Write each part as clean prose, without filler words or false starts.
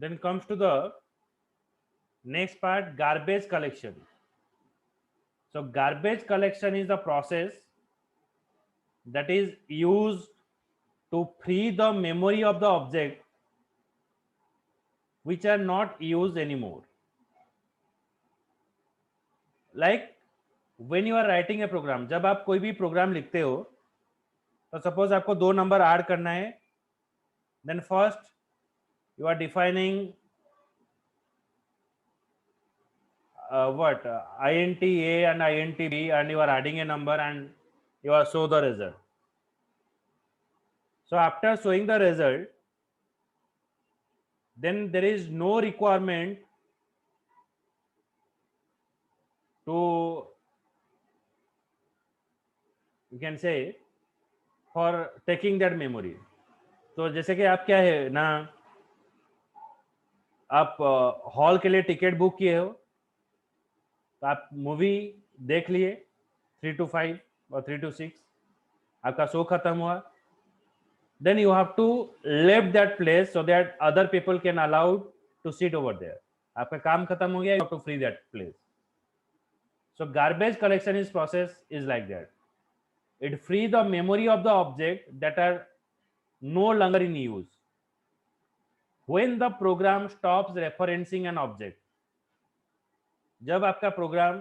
Then comes to the next part, garbage collection. So garbage collection is the process that is used to free the memory of the object which are not used anymore. Like when you are writing a program, जब आप कोई भी programme लिखते हो, तो suppose आपको 2 number add करना है, then first you are defining int a and int b, and you are adding a number and you are show the result. So after showing the result, then there is no requirement to, you can say, for taking that memory. तो जैसे कि आप क्या है ना, आप hall के लिए टिकट बुक किए हो, तो आप मूवी देख लिए 3 to 5 और 3 to 6, आपका शो खत्म हुआ, then you have to leave that place so that other people can allowed to sit over there. आपका काम खत्म हो गया, you have to free that place. So garbage collection is process is like that. It free the memory of the object that are no longer in use. When the program stops referencing an object, जब आपका programme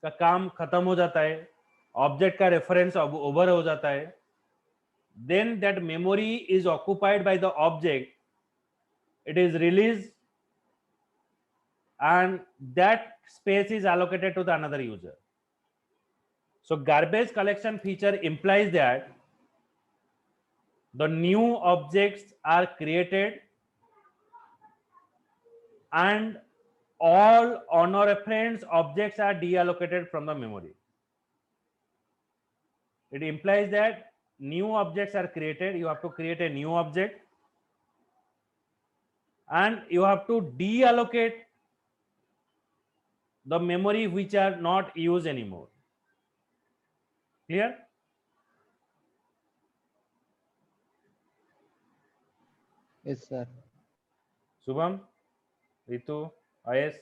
का काम खत्म हो जाता है, object का reference over हो जाता है, then that memory is occupied by the object, it is released, and that space is allocated to the another user. So garbage collection feature implies that the new objects are created and all on-reference objects are deallocated from the memory. It implies that new objects are created, you have to create a new object, and you have to deallocate the memory which are not used anymore. Clear? Yes, sir. Shubham, Ritu, Ayes?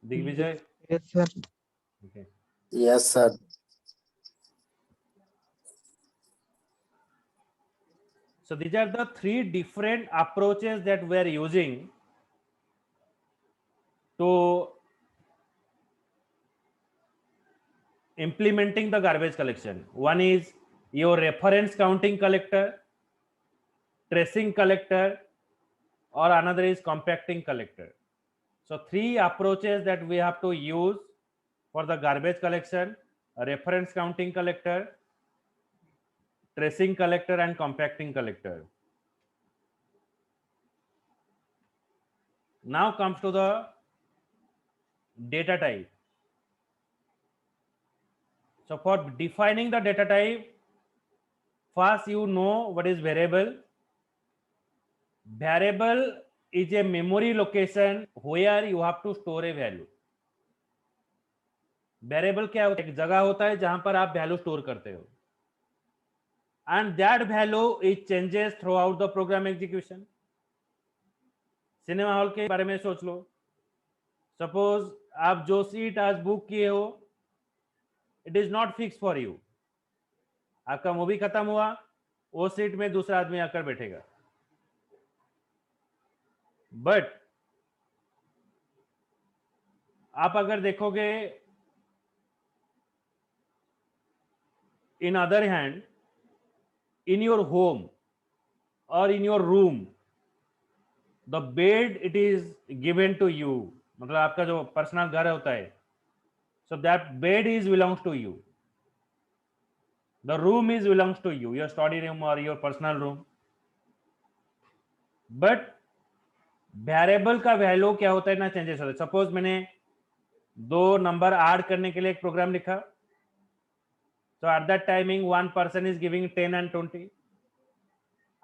Digvijay? Yes, sir. Okay. Yes, sir. So these are the 3 different approaches that we are using to implementing the garbage collection. One is your reference counting collector, tracing collector, or another is compacting collector. So 3 approaches that we have to use for the garbage collection: a reference counting collector, tracing collector, and compacting collector. Now comes to the data type. So for defining the data type, first you know what is variable. Variable is a memory location where you have to store a value. Variable क्या होता है? एक जगह होता है जहां पर आप वैल्यू स्टोर करते हो, and that value is changes through out the program execution. Cinema hall के बारे में सोच लो. सपोज आप जो सीट आज बुक किए हो, it is not fix for you. आपका मूवी खत्म हुआ, वो सीट में दूसरा आदमी आकर बैठेगा. बट आप अगर देखोगे, in other hand, in your home or in your room, the bed it is given to you. मतलब आपका जो पर्सनल घर होता है, so that bed is belongs to you, the room is belongs to you, your study room or your personal room. but variable का value क्या होता है ना, चेंजेस होता है. सपोज मैंने 2 नंबर ऐड करने के लिए एक प्रोग्राम लिखा. So at that timing, one person is giving 10 and 20.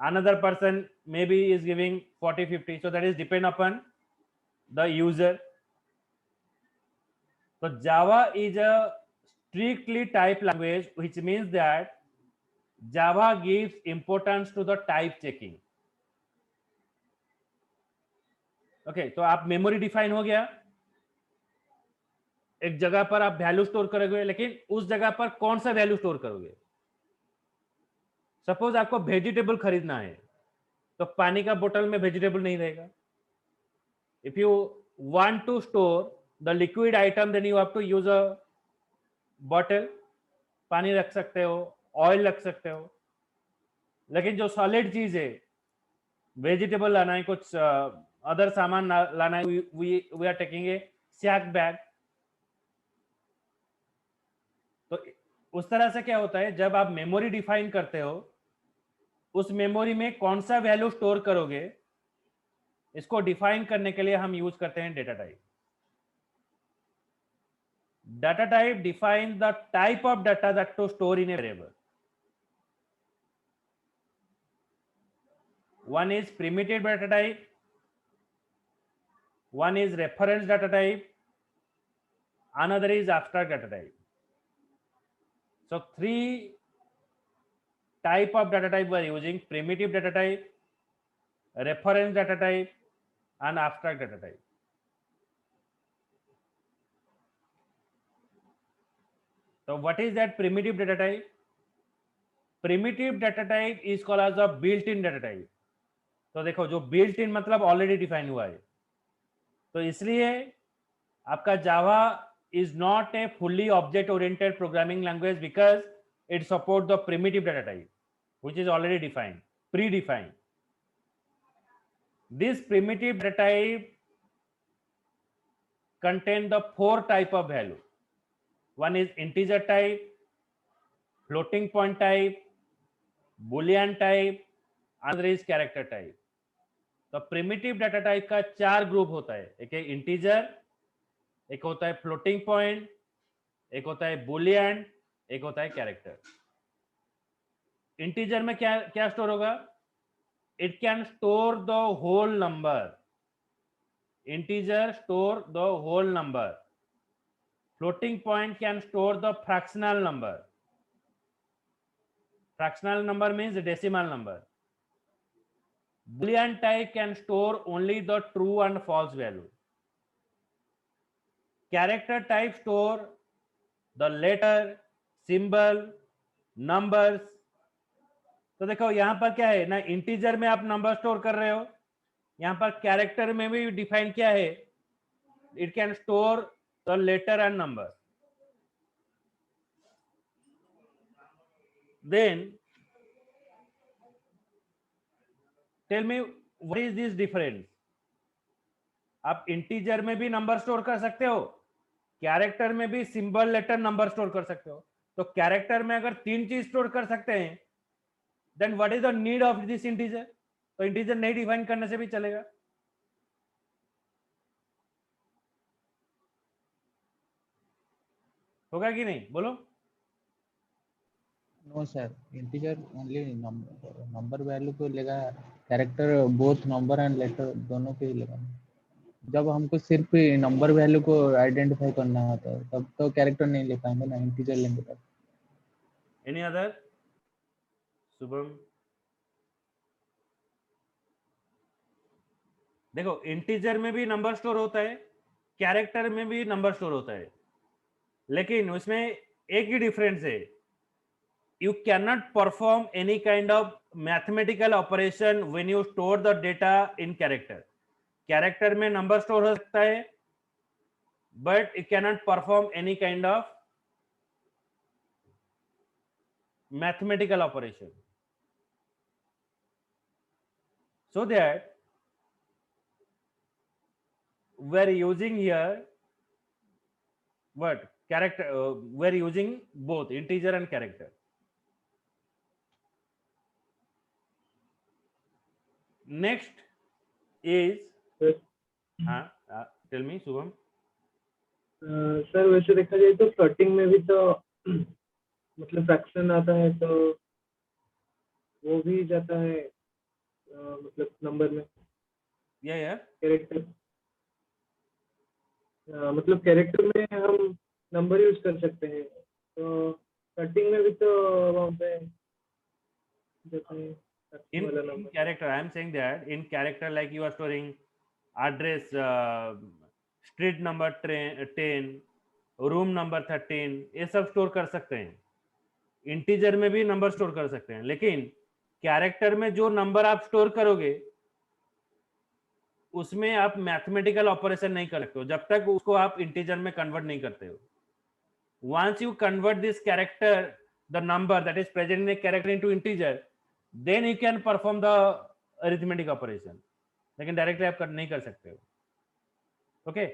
Another person maybe is giving 40, 50. So that is depend upon the user. So Java is a strictly typed language, which means that Java gives importance to the type checking. Okay तो आप memory define हो गया, एक जगह पर आप value store करोगे, लेकिन उस जगह पर कौन सा वैल्यू स्टोर करोगे? सपोज आपको वेजिटेबल खरीदना है, तो पानी का बोतल में वेजिटेबल नहीं रहेगा. If you want to store the liquid item, then you have to use a bottle. पानी रख सकते हो, ऑयल रख सकते हो. लेकिन जो सॉलिड चीज है, वेजिटेबल लाना है, कुछ अदर सामान लाना है, we are taking a sack bag. तो उस तरह से क्या होता है, जब आप मेमोरी डिफाइन करते हो, उस मेमोरी में कौन सा वैल्यू स्टोर करोगे, इसको डिफाइन करने के लिए हम यूज करते हैं data type. Data type defines the type of data that to store in a variable. One is primitive data type, one is reference data type, another is abstract data type. So three type of data type we are using: primitive data type, reference data type, and abstract data type. So what is that primitive data type? Primitive data type is called as a built-in data type. तो देखो, जो built in मतलब already define हुआ है, तो इसलिए आपका जावा is not a fully object oriented programming language because it supports the primitive data type which is already defined, predefined. This primitive data type contain the four type of value. One is integer type, floating point type, boolean type, another is character type. तो primitive data type का चार group होता है. एक है integer, एक होता है फ्लोटिंग पॉइंट, एक होता है बूलियन, एक होता है कैरेक्टर. इंटीजर में क्या क्या स्टोर होगा? It can store the whole number. Integer store the whole number. Floating point can store the fractional number. Fractional number means decimal number. Boolean type can store only the true and false value. Character type store the letter, symbol, numbers. तो देखो यहां पर क्या है ना, integer में आप number store कर रहे हो, यहां पर कैरेक्टर में भी डिफाइन क्या है, it can store the letter and number. Then tell me what is this difference. आप इंटीजर में भी नंबर स्टोर कर सकते हो, कैरेक्टर में भी सिंबल, लेटर, नंबर स्टोर कर सकते हो. तो कैरेक्टर में अगर तीन चीज स्टोर कर सकते हैं, then what is the need of this integer. तो इंटीजर नहीं डिफाइन करने से भी चलेगा. होगा कि नहीं, बोलो. No sir, integer only number value को लेगा, character both number and letter दोनों के ही लेगा. जब हमको सिर्फ नंबर वैल्यू को आइडेंटिफाई करना होता है तब तो कैरेक्टर नहीं ले पाएंगे ना, इंटीजर लेंगे तब. Any other? शुभम. देखो, इंटीजर में भी नंबर स्टोर होता है, कैरेक्टर में भी नंबर स्टोर होता है, लेकिन उसमें एक ही डिफरेंस है. You cannot perform any kind of mathematical operation when you store the data in character. Character में नंबर स्टोर हो सकता है, but it cannot perform any kind of mathematical operation. So that we're using here what character, we're using both integer and character. Next is tell me Shubham. Sir वैसे देखा जाए तो floating में भी तो मतलब फ्रैक्शन आता है, तो वो भी जाता है मतलब नंबर में. या कैरेक्टर मतलब कैरेक्टर में हम नंबर यूज कर सकते हैं, तो फ्लोटिंग में भी तो वहाँ पे जाता है in, वाला in number. character I am saying that in character like you are storing address, street number 10, room number 13, ये सब स्टोर कर सकते हैं। इंटीजर में भी नंबर स्टोर कर सकते हैं, लेकिन कैरेक्टर में जो नंबर आप स्टोर करोगे उसमें आप मैथमेटिकल ऑपरेशन नहीं कर सकते हो जब तक उसको आप इंटीजर में कन्वर्ट नहीं करते हो। once you convert this character, the number that is present in a character into integer, then you can perform the arithmetic operation, लेकिन डायरेक्टली आप नहीं कर सकते हो। Okay,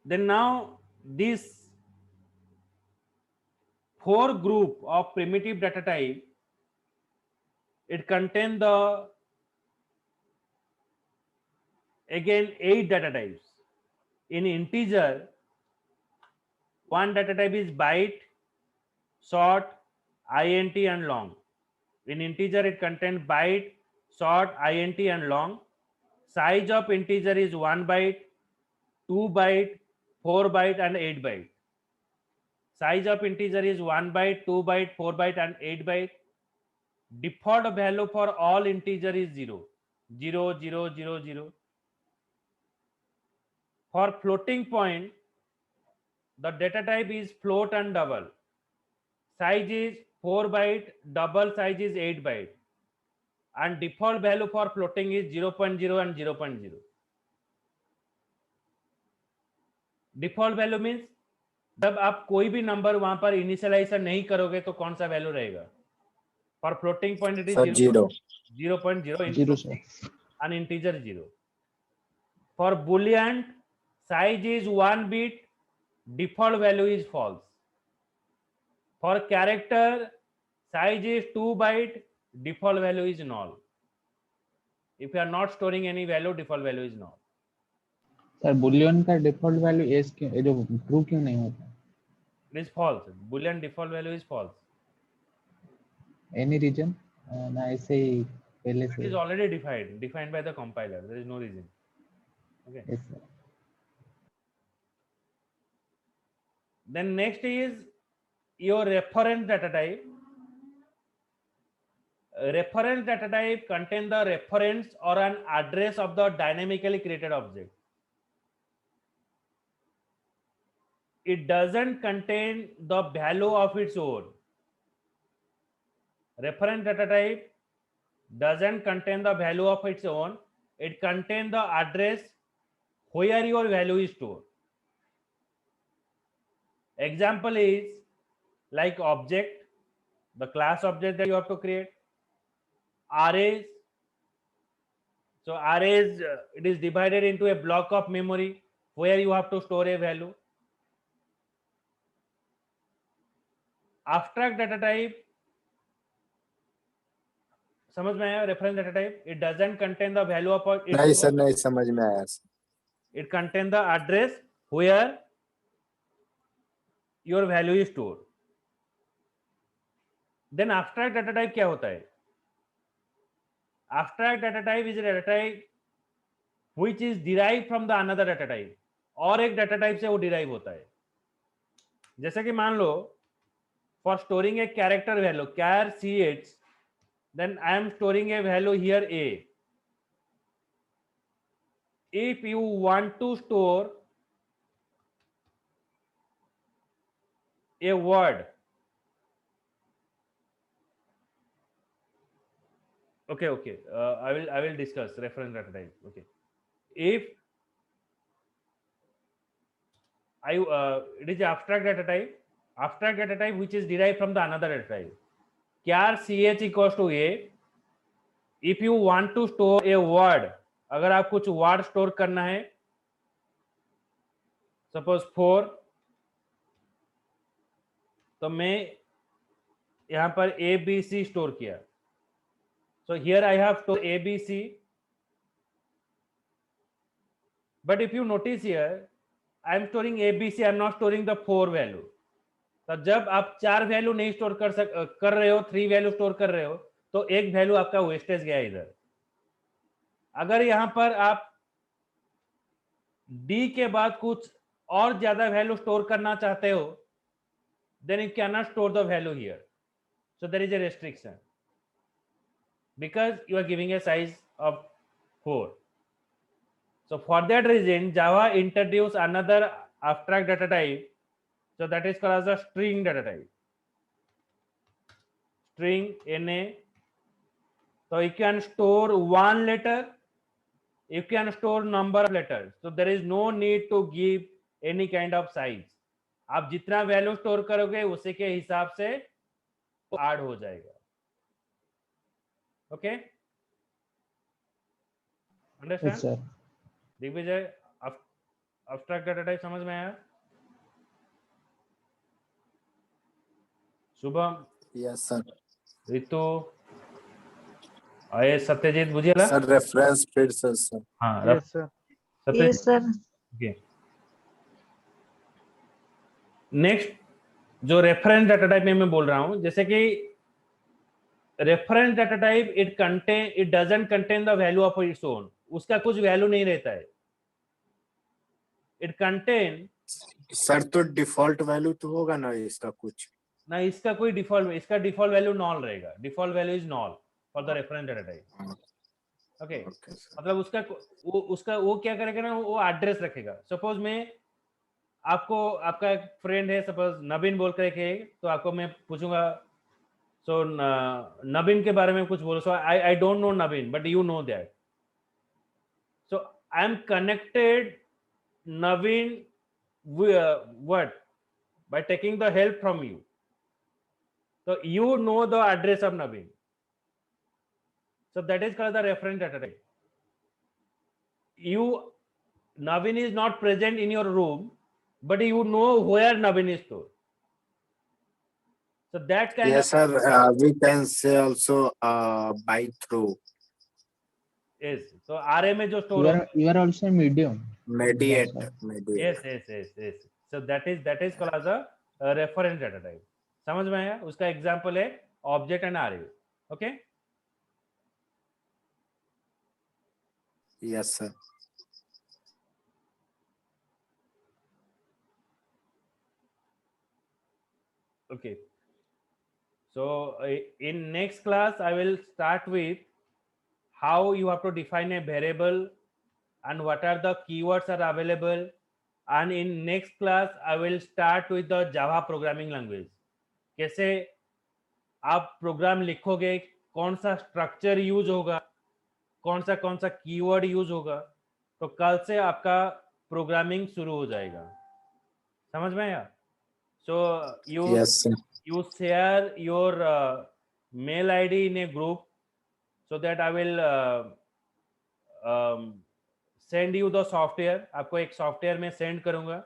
then now this 4 group of primitive data type, it contain the again 8 data types. In integer, one data type is byte, short, int and long. In integer it contains byte, short, int and long. Size of integer is 1 byte, 2 byte, 4 byte and 8 byte. Size of integer is 1 byte, 2 byte, 4 byte and 8 byte. Default value for all integer is 0, 0, 0, 0, 0. For floating point, the data type is float and double. Size is 4 byte, double size is 8 byte. And default value for floating is 0.0 and 0.0. Default value means जब आप कोई भी number वहां पर initialisation नहीं करोगे तो कौन सा वैल्यू रहेगा। For floating point it is 0.0 in Zero, floating, an integer 0. For boolean, size is 1 bit, default value is false. For character, size is 2 byte, default value is null. If you are not storing any value, default value is null. Sir Boolean का default value S क्यों ये जो true क्यों नहीं होता? It is false. Boolean default value is false. Any reason? ना ऐसे ही पहले It से। is already defined by the compiler. There is no reason. Okay. Yes, sir. Then next is your reference data type. Reference data type contain the reference or an address of the dynamically created object. It doesn't contain the value of its own. Reference data type doesn't contain the value of its own. It contains the address where your value is stored. Example is like object, the class object that you have to create. Arrays. So arrays, it is divided into a block of memory where you have to store a value. Abstract data type, समझ में आया? Reference data type, it doesn't contain the value of its नहीं own. Sir, नहीं समझ में आया sir. It contains the address where your value is stored. Then abstract data type क्या होता है? Abstract data type is a data type which is derived from the another data type. और एक data type से वो derive होता है। जैसे कि मान लो for storing a character value char ch, then I am storing a value here a. If you want to store a word, okay, I will discuss reference data type. Okay, if it is abstract data type which is derived from the another data type. char ch equals to a. If you want to store a word, अगर आप कुछ word store करना है, suppose 4, तो मैं यहाँ पर ABC store किया. So here I have stored ABC, but if you notice here, I am storing ABC, I am not storing the 4 value. तो जब आप 4 वैल्यू नहीं स्टोर कर रहे हो, 3 वैल्यू स्टोर कर रहे हो, तो एक वैल्यू आपका वेस्टेज गया इधर. अगर यहां पर आप D के बाद कुछ और ज्यादा वैल्यू स्टोर करना चाहते हो, then you cannot store the value here. So there is a restriction because you are giving a size of 4. So for that reason, Java introduced another abstract data type. So that is called as a string data type. String NA. So you can store one letter. You can store number of letters. So there is no need to give any kind of size. आप जितना value store करोगे उसी के हिसाब से add हो जाएगा. Okay, understand? yes sir. Digvijay, abstract data type समझ में आया? Shubham, yes sir. ऋतु, आए सत्यजीत बुझिएला? Sir reference field sir. हाँ, yes sir. Satyajit. Yes sir. Okay, next जो रेफरेंस डाटा टाइप में मैं बोल रहा हूं, जैसे कि reference data type it doesn't contain the value of its own. उसका कुछ वैल्यू नहीं रहता है. इट कंटेन, सर तो डिफॉल्ट वैल्यू तो होगा ना इसका कुछ? ना इसका कोई डिफॉल्ट, इसका डिफॉल्ट वैल्यू नॉल रहेगा. Default value is knoll for the reference data type. Okay, मतलब उसका वो क्या करेगा ना, वो एड्रेस रखेगा. सपोज मैं आपका एक फ्रेंड है, सपोज नबीन बोल कर के, तो आपको मैं पूछूंगा, सो नबीन के बारे में कुछ बोलो. So I don't know Nabin but you know that. So I am connected Naveen what? By taking the help from you. So you know the address of Naveen. So that is called the reference data type. Naveen is not present in your room, but you know where Naveen is stored. So that kind yes of, sir, we can say also by through. yes. So RA में जो store You are also medium. Mediate. yes. So that is called as a reference data type. समझ में आया? उसका example है object and array. Okay, Yes sir. okay. So in next class I will start with how you have to define a variable and what are the keywords are available, and in next class I will start with the Java programming language. कैसे आप programme लिखोगे, कौन सा structure use होगा, कौन सा keyword use होगा. तो कल से आपका प्रोग्रामिंग शुरू हो जाएगा. समझ में आया? सो Yes sir. you share your mail ID in a group so that I will send you the software. आपको एक सॉफ्टवेयर में सेंड करूंगा.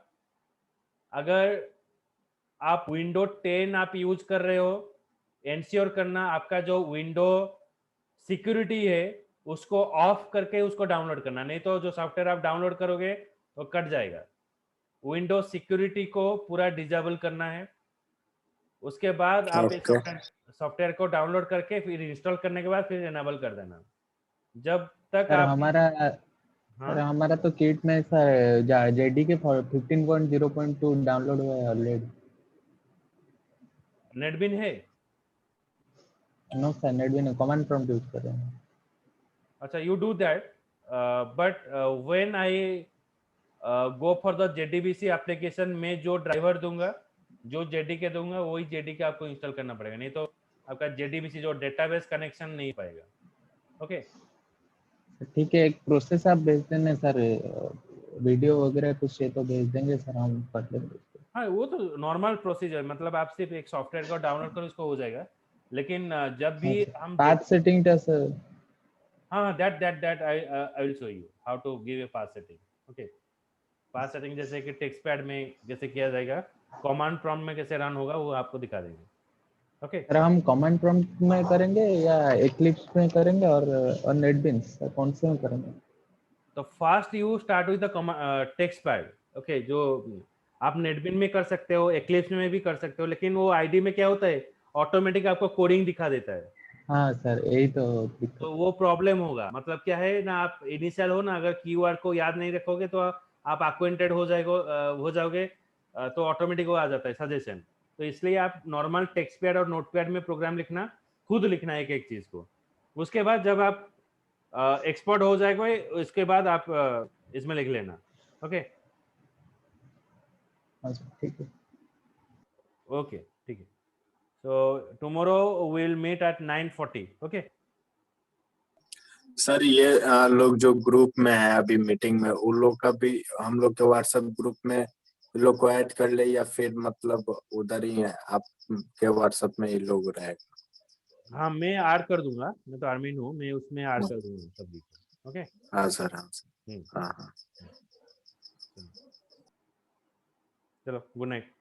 अगर आप विंडो 10 आप यूज कर रहे हो, इंश्योर करना आपका जो विंडो सिक्योरिटी है उसको ऑफ करके उसको डाउनलोड करना, नहीं तो जो सॉफ्टवेयर आप डाउनलोड करोगे वो कट जाएगा. विंडो सिक्योरिटी को पूरा डिसेबल करना है. उसके बाद आप इस सॉफ्टवेयर को डाउनलोड करके फिर इंस्टॉल करने के बाद फिर एनेबल कर देना. जब तक सर आप हमारा तो किट में सर जेडीके 15.0.2 डाउनलोड हुआ है ऑलरेडी. नेटबिन है? No sir, NetBeans command prompt use कर रहे हैं. अच्छा, you do that, but when I go for the JDBC application में जो ड्राइवर दूंगा, जो JDK दूंगा, वही JDK आपको इंस्टॉल करना पड़ेगा, नहीं तो आपका JDBC जो डेटाबेस कनेक्शन नहीं पाएगा. ओके, ठीक है, एक प्रोसेस आप भेज देना सर, वीडियो वगैरह कुछ है तो भेज देंगे सर, हम कर लेंगे. हाँ, वो तो नॉर्मल प्रोसीजर, मतलब आप सिर्फ एक सॉफ्टवेयर को डाउनलोड करो, उसको हो जाएगा. लेकिन जब भी हम पाथ सेटिंग था सर. हाँ, that I will show you how to give a path setting. Okay, path setting जैसे कि टेक्स्ट पैड में जैसे किया जाएगा, कमांड प्रॉम्प्ट में कैसे रन होगा वो आपको दिखा देंगे. ओके, सर हम कमांड प्रॉम्प्ट में करेंगे या एक्लिप्स में करेंगे और नेटबिन्स कौन से में करेंगे? तो first you start with the text pad. Okay, जो आप नेटबिन में कर सकते हो, एक्लिप्स में भी कर सकते हो, लेकिन वो आईडी में क्या होता है, ऑटोमेटिक आपको कोडिंग दिखा देता है. हाँ सर, यही तो वो प्रॉब्लम होगा. मतलब क्या है ना, आप इनिशियल हो ना, अगर कीवर्ड को याद नहीं रखोगे तो आप अक्वेंटेड हो जाओगे तो ऑटोमेटिक वो आ जाता है सजेशन। तो इसलिए आप नॉर्मल टेक्स्ट पैड और नोट पैड में प्रोग्राम लिखना, खुद लिखना एक एक चीज को। उसके बाद जब आप एक्सपर्ट हो जाएगा उसके बाद आप इसमें लिख लेना। ओके हाँ सर, ठीक है। ओके ठीक है। So tomorrow will meet at 9:40। Okay sir ये लोग जो ग्रुप में है अभी मीटिंग में, उन लोग का भी हम लोग के व्हाट्सएप ग्रुप में इन लोग को ऐड कर ले, या फिर मतलब उधर ही है आप के व्हाट्सएप में ये लोग रहेगा? हाँ मैं ऐड कर दूंगा, मैं तो एडमिन हूँ, मैं उसमें ऐड कर दूंगा सभी को। ओके हाँ सर, हाँ सर, हाँ हाँ। चलो good night.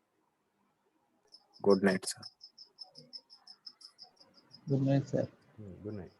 Good night sir. Good night sir. Good night.